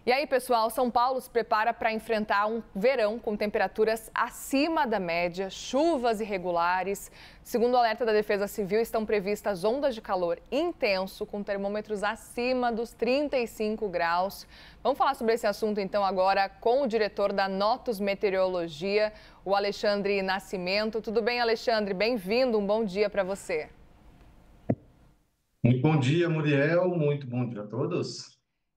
E aí, pessoal, São Paulo se prepara para enfrentar um verão com temperaturas acima da média, chuvas irregulares. Segundo o alerta da Defesa Civil, estão previstas ondas de calor intenso, com termômetros acima dos 35 graus. Vamos falar sobre esse assunto, então, agora com o diretor da Notus Meteorologia, o Alexandre Nascimento. Tudo bem, Alexandre? Bem-vindo, um bom dia para você. Muito bom dia, Muriel. Muito bom dia a todos.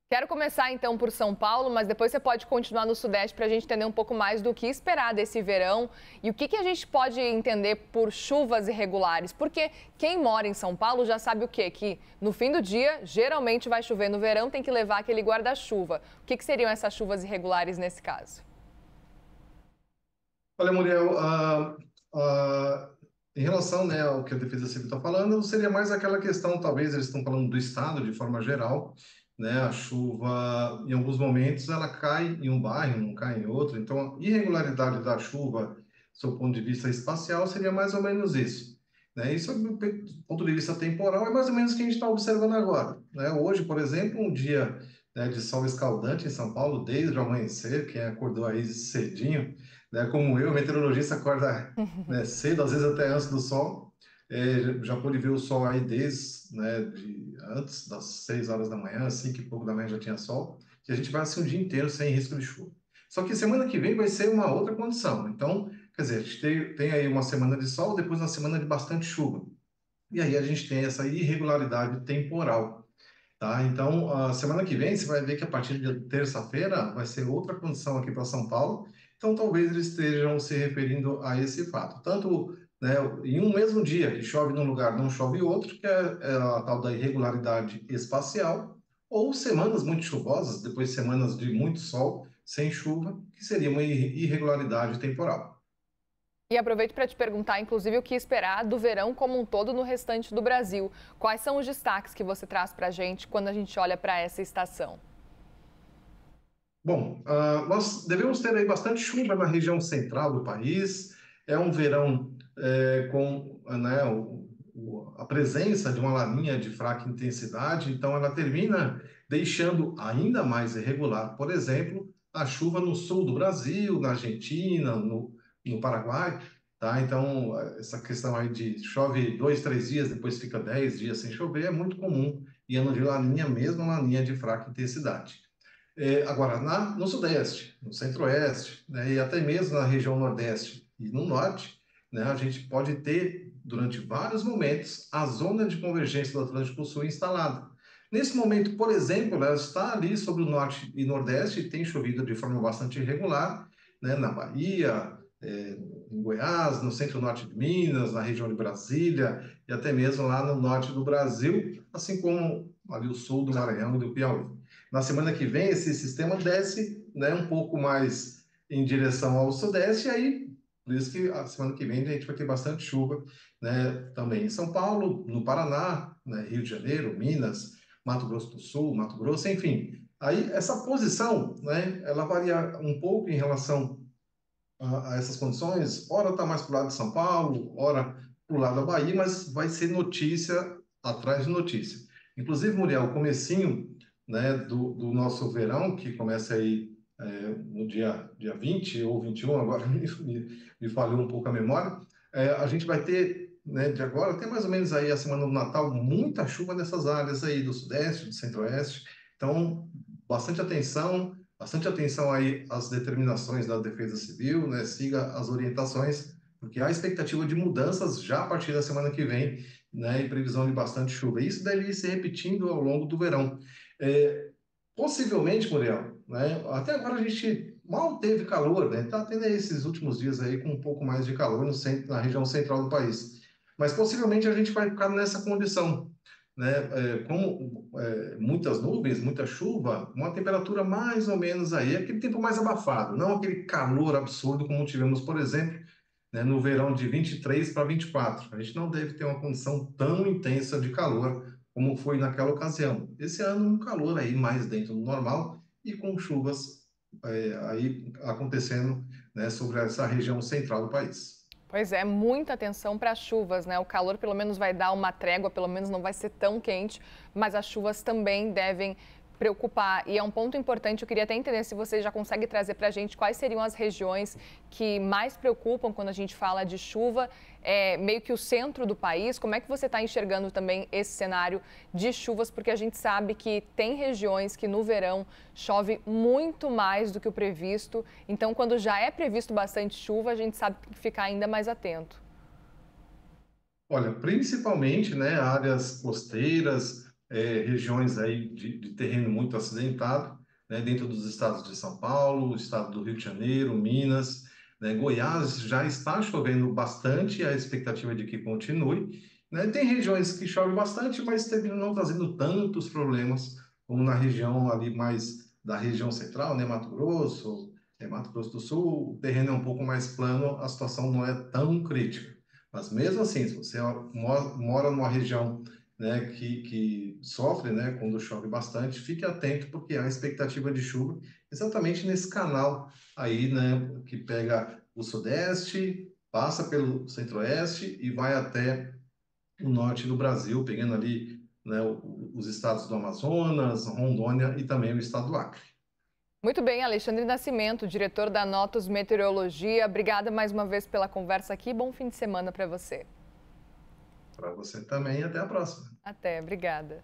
Quero começar então por São Paulo, mas depois você pode continuar no Sudeste para a gente entender um pouco mais do que esperar desse verão e o que a gente pode entender por chuvas irregulares. Porque quem mora em São Paulo já sabe o quê? Que no fim do dia, geralmente vai chover no verão, tem que levar aquele guarda-chuva. O que seriam essas chuvas irregulares nesse caso? Olha, Muriel, em relação, né, ao que a Defesa Civil está falando, seria mais aquela questão, talvez eles estão falando do estado de forma geral, né, a chuva, em alguns momentos, ela cai em um bairro, não cai em outro, então a irregularidade da chuva, do ponto de vista espacial, seria mais ou menos isso. Né? Isso, do ponto de vista temporal, é mais ou menos o que a gente está observando agora. Né? Hoje, por exemplo, um dia, né, de sol escaldante em São Paulo, desde o amanhecer, quem acordou aí cedinho, né, como eu, meteorologista, acorda, né, cedo, às vezes até antes do sol. Já pude ver o sol aí desde, né, antes das 6 horas da manhã, 5 e pouco da manhã já tinha sol, e a gente vai assim o dia inteiro sem risco de chuva. Só que semana que vem vai ser uma outra condição. Então, quer dizer, a gente tem aí uma semana de sol, depois uma semana de bastante chuva. E aí a gente tem essa irregularidade temporal. Tá? Então, a semana que vem, você vai ver que a partir de terça-feira vai ser outra condição aqui para São Paulo. Então, talvez eles estejam se referindo a esse fato. Tanto, né, em um mesmo dia, que chove num lugar, não chove em outro, que é a tal da irregularidade espacial, ou semanas muito chuvosas, depois semanas de muito sol, sem chuva, que seria uma irregularidade temporal. E aproveito para te perguntar, inclusive, o que esperar do verão como um todo no restante do Brasil. Quais são os destaques que você traz para a gente quando a gente olha para essa estação? Bom, nós devemos ter aí bastante chuva na região central do país. É um verão com, né, a presença de uma laninha de fraca intensidade, então ela termina deixando ainda mais irregular, por exemplo, a chuva no sul do Brasil, na Argentina, no Paraguai. Tá? Então, essa questão aí de chove 2, 3 dias, depois fica 10 dias sem chover, é muito comum em ano de laninha, mesmo laninha de fraca intensidade. Agora, no Sudeste, no Centro-Oeste, né, e até mesmo na região Nordeste e no Norte, né, a gente pode ter, durante vários momentos, a zona de convergência do Atlântico Sul instalada. Nesse momento, por exemplo, ela está ali sobre o Norte e Nordeste e tem chovido de forma bastante irregular, né, na Bahia, em Goiás, no centro-norte de Minas, na região de Brasília e até mesmo lá no norte do Brasil, assim como ali o sul do Maranhão e do Piauí. Na semana que vem, esse sistema desce, né, um pouco mais em direção ao sudeste, e aí, por isso que a semana que vem a gente vai ter bastante chuva, né, também em São Paulo, no Paraná, né, Rio de Janeiro, Minas, Mato Grosso do Sul, Mato Grosso, enfim. Aí, essa posição, né, ela varia um pouco em relação a essas condições. Ora está mais para o lado de São Paulo, ora para o lado da Bahia, mas vai ser notícia atrás de notícia. Inclusive, Muriel, o comecinho, né, do nosso verão, que começa aí no dia 20 ou 21, agora me falhou um pouco a memória, a gente vai ter, né, de agora até mais ou menos aí a semana do Natal, muita chuva nessas áreas aí do Sudeste, do Centro-Oeste. Então, bastante atenção aí às determinações da Defesa Civil, né, siga as orientações, porque há expectativa de mudanças já a partir da semana que vem, né, e previsão de bastante chuva. Isso deve ir se repetindo ao longo do verão. Possivelmente, Muriel, né? Até agora a gente mal teve calor, né? Está tendo esses últimos dias aí com um pouco mais de calor no centro, na região central do país. Mas possivelmente a gente vai ficar nessa condição, né? Muitas nuvens, muita chuva, uma temperatura mais ou menos aí, aquele tempo mais abafado, não aquele calor absurdo como tivemos, por exemplo, né, no verão de 23 para 24. A gente não deve ter uma condição tão intensa de calor como foi naquela ocasião. Esse ano, um calor aí mais dentro do normal e com chuvas aí acontecendo, né, sobre essa região central do país. Pois é, muita atenção para as chuvas, né? O calor pelo menos vai dar uma trégua, pelo menos não vai ser tão quente, mas as chuvas também devem preocupar e é um ponto importante. Eu queria até entender se você já consegue trazer para a gente quais seriam as regiões que mais preocupam quando a gente fala de chuva, meio que o centro do país. Como é que você está enxergando também esse cenário de chuvas? Porque a gente sabe que tem regiões que no verão chove muito mais do que o previsto. Então, quando já é previsto bastante chuva, a gente sabe que ficar ainda mais atento. Olha, principalmente, né, áreas costeiras, regiões aí de terreno muito acidentado, né, dentro dos estados de São Paulo, estado do Rio de Janeiro, Minas, né, Goiás já está chovendo bastante, a expectativa é de que continue, né? Tem regiões que chove bastante, mas terminam não trazendo tantos problemas como na região ali mais da região central, né, Mato Grosso, Mato Grosso do Sul, o terreno é um pouco mais plano, a situação não é tão crítica. Mas mesmo assim, se você mora numa região, né, que sofre, né, quando chove bastante, fique atento porque há expectativa de chuva exatamente nesse canal aí, né, que pega o sudeste, passa pelo centro-oeste e vai até o norte do Brasil, pegando ali, né, os estados do Amazonas, Rondônia e também o estado do Acre. Muito bem, Alexandre Nascimento, diretor da Notos Meteorologia. Obrigada mais uma vez pela conversa aqui. Bom fim de semana para você. Para você também e até a próxima. Até, obrigada.